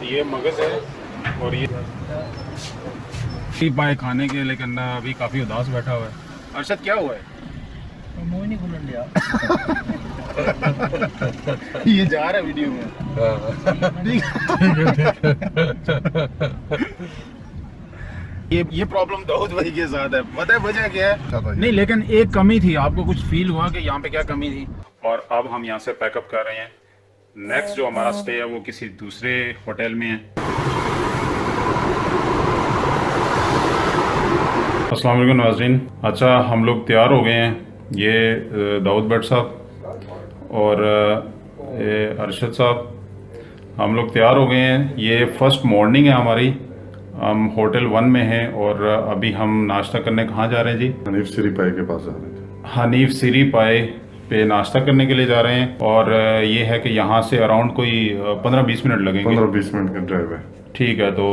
ये मगज है और ये पाए खाने के, लेकिन अभी काफ़ी उदास बैठा हुआ है। अरशद क्या हुआ है? मुंह नहीं खुलन दिया। ये जा रहा है वीडियो में। ये प्रॉब्लम दाऊद भाई के साथ है। पता है वजह क्या है? नहीं, लेकिन एक कमी थी। आपको कुछ फील हुआ कि यहाँ पे क्या कमी थी? और अब हम यहाँ से पैकअप कर रहे हैं। नेक्स्ट जो हमारा स्टे है वो किसी दूसरे होटल में है। अस्सलाम वालेकुम नाज़रीन। अच्छा, हम लोग तैयार हो गए हैं। ये दाऊद भट्ट साहब और अरशद साहब, हम लोग तैयार हो गए हैं। ये फर्स्ट मॉर्निंग है हमारी। हम होटल 1 में हैं और अभी हम नाश्ता करने कहाँ जा रहे हैं जी? हनीफ सिरी पाए के पास जा रहे थे। हनीफ सिरी पाए पे नाश्ता करने के लिए जा रहे हैं। और ये है कि यहाँ से अराउंड कोई 15-20 मिनट लगेंगे। 15-20 मिनट का ड्राइव है। ठीक है, तो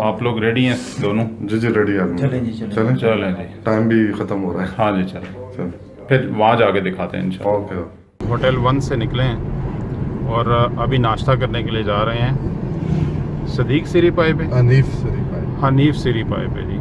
आप लोग रेडी हैं दोनों? जी रेडी है। चलें जी, चलें। चलें जी। टाइम भी ख़त्म हो रहा है। हाँ जी, चलें। फिर वहाँ जाके दिखाते हैं इंशाल्लाह। ओके। होटल 1 से निकले हैं और अभी नाश्ता करने के लिए जा रहे हैं सदीक सिरी पाए पे, हनीफ सिरी पाए। हनीफ सिरी पाए पे जी।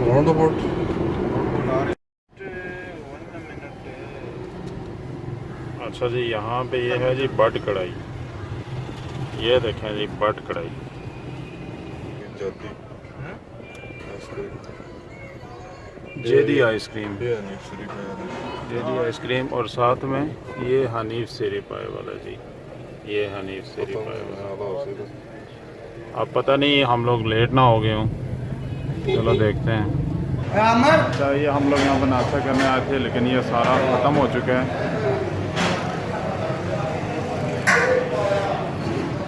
राउंड अबाउट अच्छा जी, यहाँ पे ये है जी बट कढ़ाई। ये देखें जी, बट कढ़ाई। जेदी आइसक्रीम, जेदी आइसक्रीम और साथ में ये हनीफ सिरी पाए वाला जी। ये हनीफ सिरी पाए वाला। अब पता नहीं हम लोग लेट ना हो गए हों। चलो देखते हैं। अच्छा, ये हम लोग यहाँ पर नाश्ता करने आए थे, लेकिन ये सारा ख़त्म हो चुका है।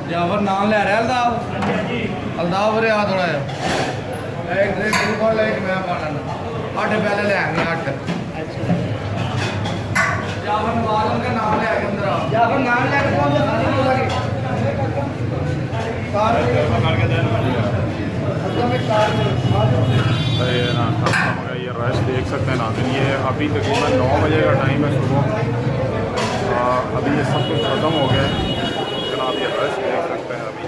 जाफर नाम ले रहा है अल्दाफ रे आ थोड़ा है। एक ड्रिंक तू कौन ले, मैं पाना 8 पहले ले आएंगे 8। जाफर नवाज का नाम ले आके अंदर आ। जाफर नाम ले के कौन सा नहीं बोला कि कार करके दे ये ना ये रश देख सकते हैं नाज़रीन। ये अभी तकरीबन 9 बजे का टाइम है सुबह। अभी ये सब कुछ ख़त्म हो गया है, लेकिन आप ये रश देख सकते हैं। अभी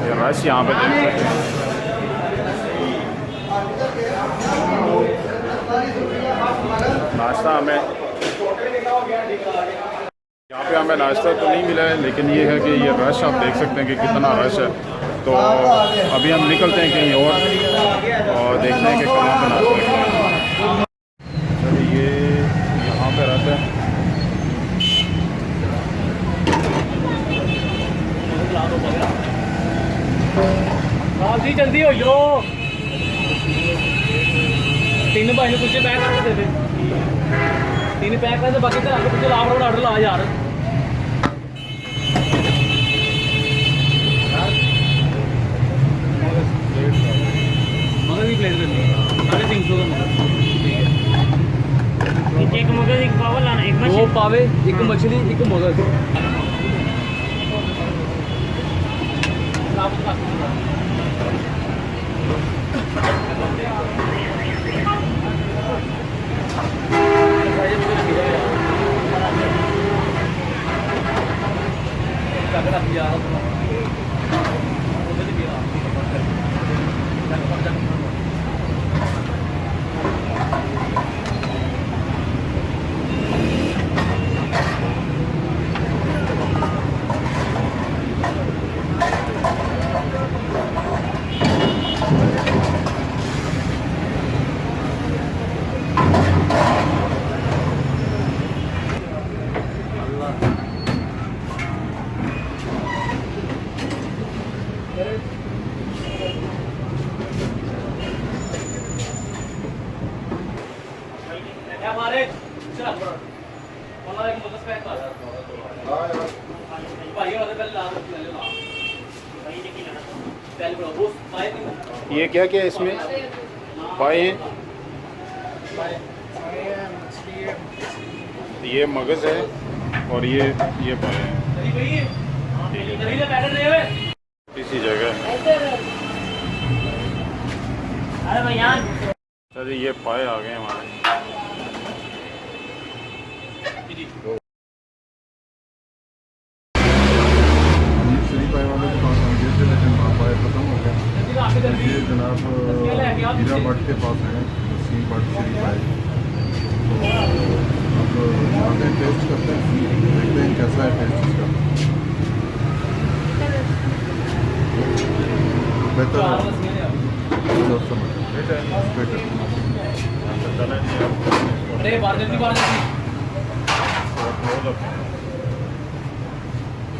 ये रश यहाँ पे देख सकते हैं। नाश्ता हमें यहाँ पे हमें नाश्ता तो नहीं मिला है, लेकिन ये है कि ये रश आप देख सकते हैं कि कितना रश है। तो अभी हम निकलते हैं कहीं और देखते हैं कि कहाँ पे नाश्ता है। चलिए, ये यहाँ पे रहता है। जी जल्दी हो जो 3 भाई ने कुछ पैक करके दे दे। 3 पैक कर दे, बाकी तो आगे पीछे लाभ रोड ऑर्डर ला यार। मगर भी प्लेट करनी 350 का मगर। ठीक है, एक मगर एक पावा लाना, एक मछली 2 पावे, एक मछली, एक मगर। ये क्या क्या इसमें पाए हैं? ये मगज है और ये पाए हैं। इसी जगह अच्छा जी, ये पाए आ गए हमारे। श्री पाए वाले के पास हम गए थे, लेकिन वहाँ पाए खत्म हो गए। ये जनाब हीरा भट्ट के पास है, सी भट्ट श्री पाए। तो अब आते हैं, टेस्ट करते हैं, देखते हैं कैसा है टेस्ट इसका। बेहतर है,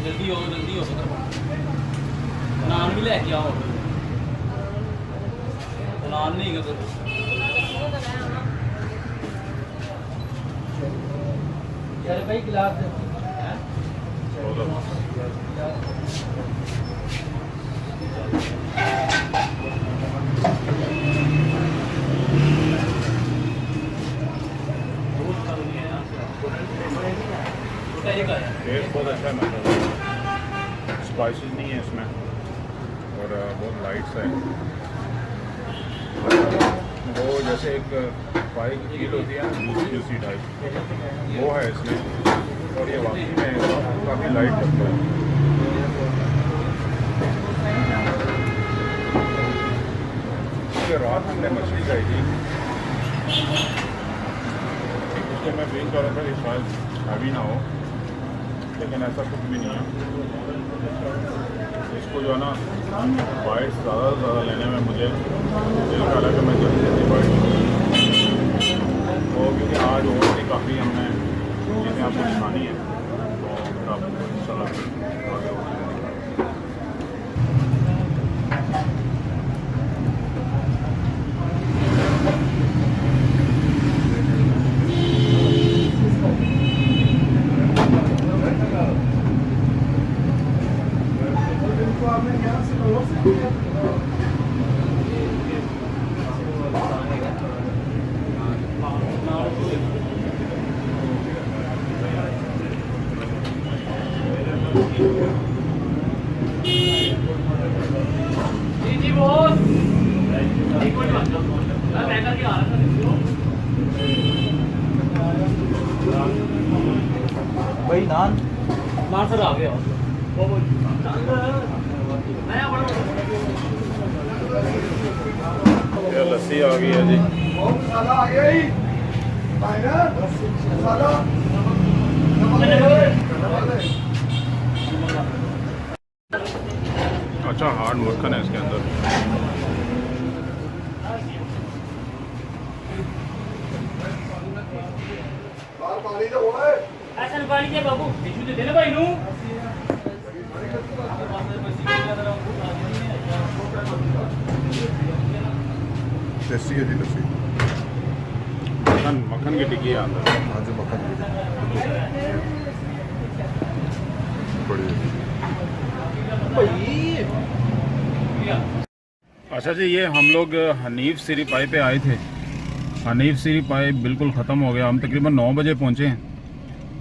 जल्दी हो नान भी लेके आओ, नान नहीं है यार भाई गिलास टेस्ट बहुत अच्छा है, मतलब स्पाइसेस नहीं है इसमें और बहुत लाइट सा है। वो जैसे एक पाई की फील होती है ना, जूसी टाइप, वो है इसमें। और ये वाकई में काफ़ी लाइट लगता है। क्योंकि रात हमने मछली खाई थी, उसके मैं फील कर रहा था कि शायद हैवी ना हो, लेकिन ऐसा कुछ भी नहीं है। इसको जो है ना, बाइट्स ज़्यादा से ज़्यादा लेने में मुझे दिल कर रहा है कि मैं जल्दी जल्दी बाइट लूँ। तो क्योंकि आज और भी काफ़ी हमने चीज़ें आपको दिखानी है, तो आप इंशाल्लाह आगे जी बॉस, एक मिनट मैं करके आ रहा था। भाई नान सर आ गया। ये लस्सी आ गई है जी। अच्छा हार्ड मक्खन है इसके अंदर। ऐसा पानी दे बाबू, बीच में दे ना भाई नू। टेस्टी है जी लस्सी। मक्खन की टिक्की है अंदर। हाँ जी, मक्खन की बढ़िया। अच्छा जी, ये हम लोग हनीफ सिरी पाई पे आए थे। हनीफ सिरी पाई बिल्कुल ख़त्म हो गया। हम तकरीबन 9 बजे पहुँचे हैं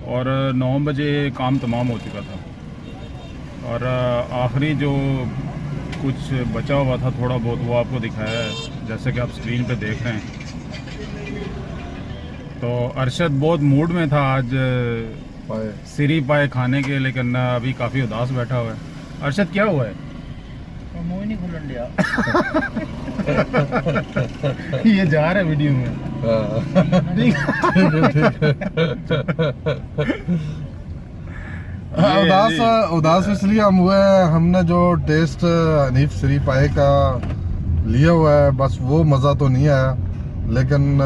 और 9 बजे काम तमाम हो चुका था। और आखिरी जो कुछ बचा हुआ था थोड़ा बहुत, वो आपको दिखाया है, जैसे कि आप स्क्रीन पे देख रहे हैं। तो अरशद बहुत मूड में था आज पाए सिरी पाए खाने के, लेकिन अभी काफ़ी उदास बैठा हुआ है। अरशद क्या हुआ है? मुंह नहीं खुलन दिया। ये जा रहा है वीडियो में। उदास इसलिए हम हुए हैं, हमने जो टेस्ट हनीफ श्री पाए का लिया हुआ है, बस वो मज़ा तो नहीं आया, लेकिन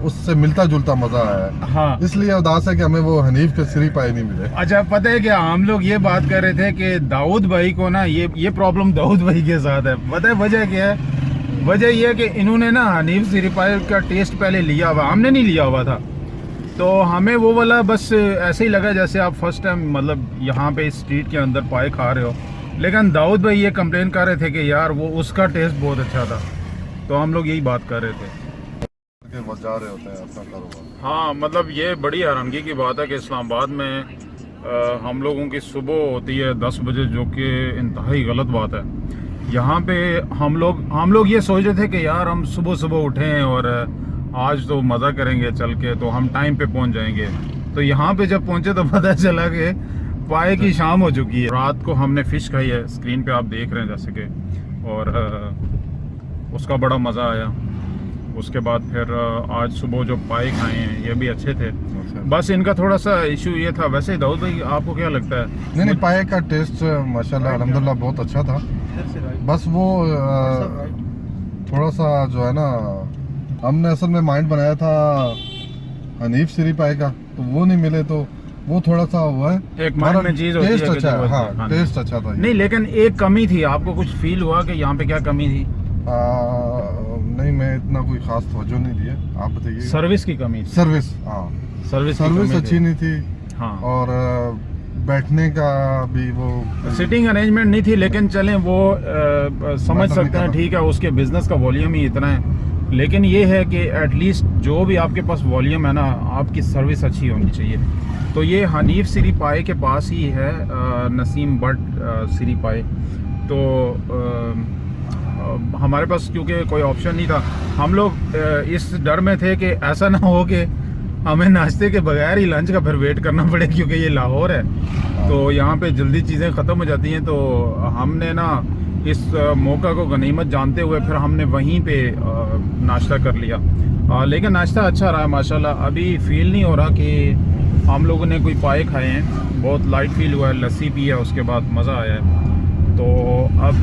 उससे मिलता जुलता मज़ा आया है। हाँ, इसलिए उदास है कि हमें वो हनीफ के श्री पाए नहीं मिले। अच्छा पता है क्या, हम लोग ये बात कर रहे थे कि दाऊद भाई को ना ये प्रॉब्लम दाऊद भाई के साथ है। पता है वजह क्या है? वजह ये है कि इन्होंने ना हनीफ सिरी पाए का टेस्ट पहले लिया हुआ, हमने नहीं लिया हुआ था। तो हमें वो वाला बस ऐसे ही लगा जैसे आप फर्स्ट टाइम मतलब यहाँ पे स्ट्रीट के अंदर पाए खा रहे हो। लेकिन दाऊद भाई ये कंप्लेन कर रहे थे कि यार वो उसका टेस्ट बहुत अच्छा था। तो हम लोग यही बात कर रहे थे। बस जा रहे होते हैं अपना कारोबार। हाँ मतलब ये बड़ी हैरानगी की बात है कि इस्लामाबाद में हम लोगों की सुबह होती है 10 बजे, जो कि इंतहाई गलत बात है। यहाँ पे हम लोग ये सोच रहे थे कि यार हम सुबह सुबह उठें और आज तो मज़ा करेंगे चल के, तो हम टाइम पे पहुँच जाएंगे। तो यहाँ पे जब पहुँचे तो पता चला कि पाए की शाम हो चुकी है। रात को हमने फ़िश खाई है, स्क्रीन पे आप देख रहे हैं जैसे कि, और उसका बड़ा मज़ा आया। उसके बाद फिर आज सुबह जो पाए खाए हैं ये भी अच्छे थे। बस इनका थोड़ा सा इशू ये था। वैसे दाऊद भाई आपको क्या लगता है? नहीं पाए का टेस्ट माशाल्लाह अल्हम्दुलिल्लाह बहुत अच्छा था। बस वो थोड़ा सा जो है ना, हमने असल में माइंड बनाया था हनीफ सीरी पाए का, तो वो नहीं मिले, तो वो थोड़ा सा हुआ है। एक माइंड में चीज होती है टेस्ट कि अच्छा है, हाँ हाँ, टेस्ट अच्छा था। नहीं लेकिन एक कमी थी, आपको कुछ फील हुआ कि यहाँ पे क्या कमी थी? नहीं मैं इतना कोई खास तवज्जो नहीं दिया, आप बताइए। सर्विस की कमी थी। सर्विस, हाँ सर्विस अच्छी नहीं थी। हाँ, और बैठने का भी वो सिटिंग अरेंजमेंट नहीं थी। लेकिन चलें वो समझ सकते हैं, ठीक है उसके बिजनेस का वॉल्यूम ही इतना है। लेकिन ये है कि एटलीस्ट जो भी आपके पास वॉल्यूम है ना, आपकी सर्विस अच्छी होनी चाहिए। तो ये हनीफ सीरी पाए के पास ही है, नसीम बट सीरी पाए। तो हमारे पास क्योंकि कोई ऑप्शन नहीं था, हम लोग इस डर में थे कि ऐसा ना हो कि हमें नाश्ते के बगैर ही लंच का फिर वेट करना पड़े, क्योंकि ये लाहौर है तो यहाँ पे जल्दी चीज़ें ख़त्म हो जाती हैं। तो हमने ना इस मौका को गनीमत जानते हुए फिर हमने वहीं पे नाश्ता कर लिया। लेकिन नाश्ता अच्छा रहा माशाल्लाह। अभी फील नहीं हो रहा कि हम लोगों ने कोई पाए खाए हैं, बहुत लाइट फील हुआ है। लस्सी पी है, उसके बाद मज़ा आया है। तो अब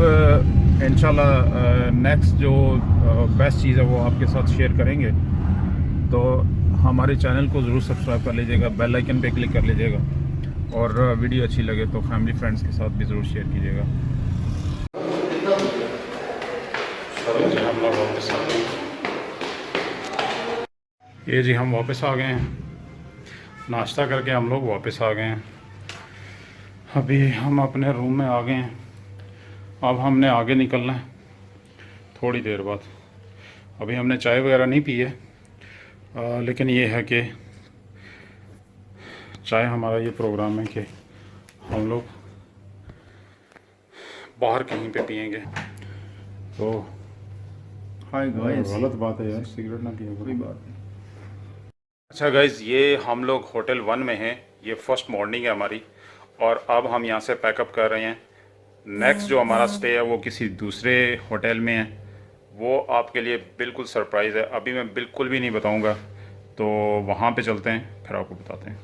इंशाल्लाह नेक्स्ट जो बेस्ट चीज़ है वो आपके साथ शेयर करेंगे। तो हमारे चैनल को ज़रूर सब्सक्राइब कर लीजिएगा, बेल आइकन पे क्लिक कर लीजिएगा, और वीडियो अच्छी लगे तो फैमिली फ्रेंड्स के साथ भी ज़रूर शेयर कीजिएगा। हम लोग वापस आ गए। ये जी हम वापस आ गए हैं, नाश्ता करके हम लोग वापस आ गए हैं। अभी हम अपने रूम में आ गए हैं। अब हमने आगे निकलना है थोड़ी देर बाद। अभी हमने चाय वगैरह नहीं पी है, लेकिन ये है कि चाय हमारा ये प्रोग्राम है कि हम लोग बाहर कहीं पे पियेंगे। तो हाय गाइस, गलत बात है यार, सिगरेट ना पिए, कोई बात नहीं। अच्छा गाइज़, ये हम लोग होटल 1 में हैं। ये फर्स्ट मॉर्निंग है हमारी, और अब हम यहाँ से पैकअप कर रहे हैं। नेक्स्ट जो हमारा स्टे है वो किसी दूसरे होटल में है, वो आपके लिए बिल्कुल सरप्राइज़ है। अभी मैं बिल्कुल भी नहीं बताऊँगा, तो वहाँ पे चलते हैं फिर आपको बताते हैं।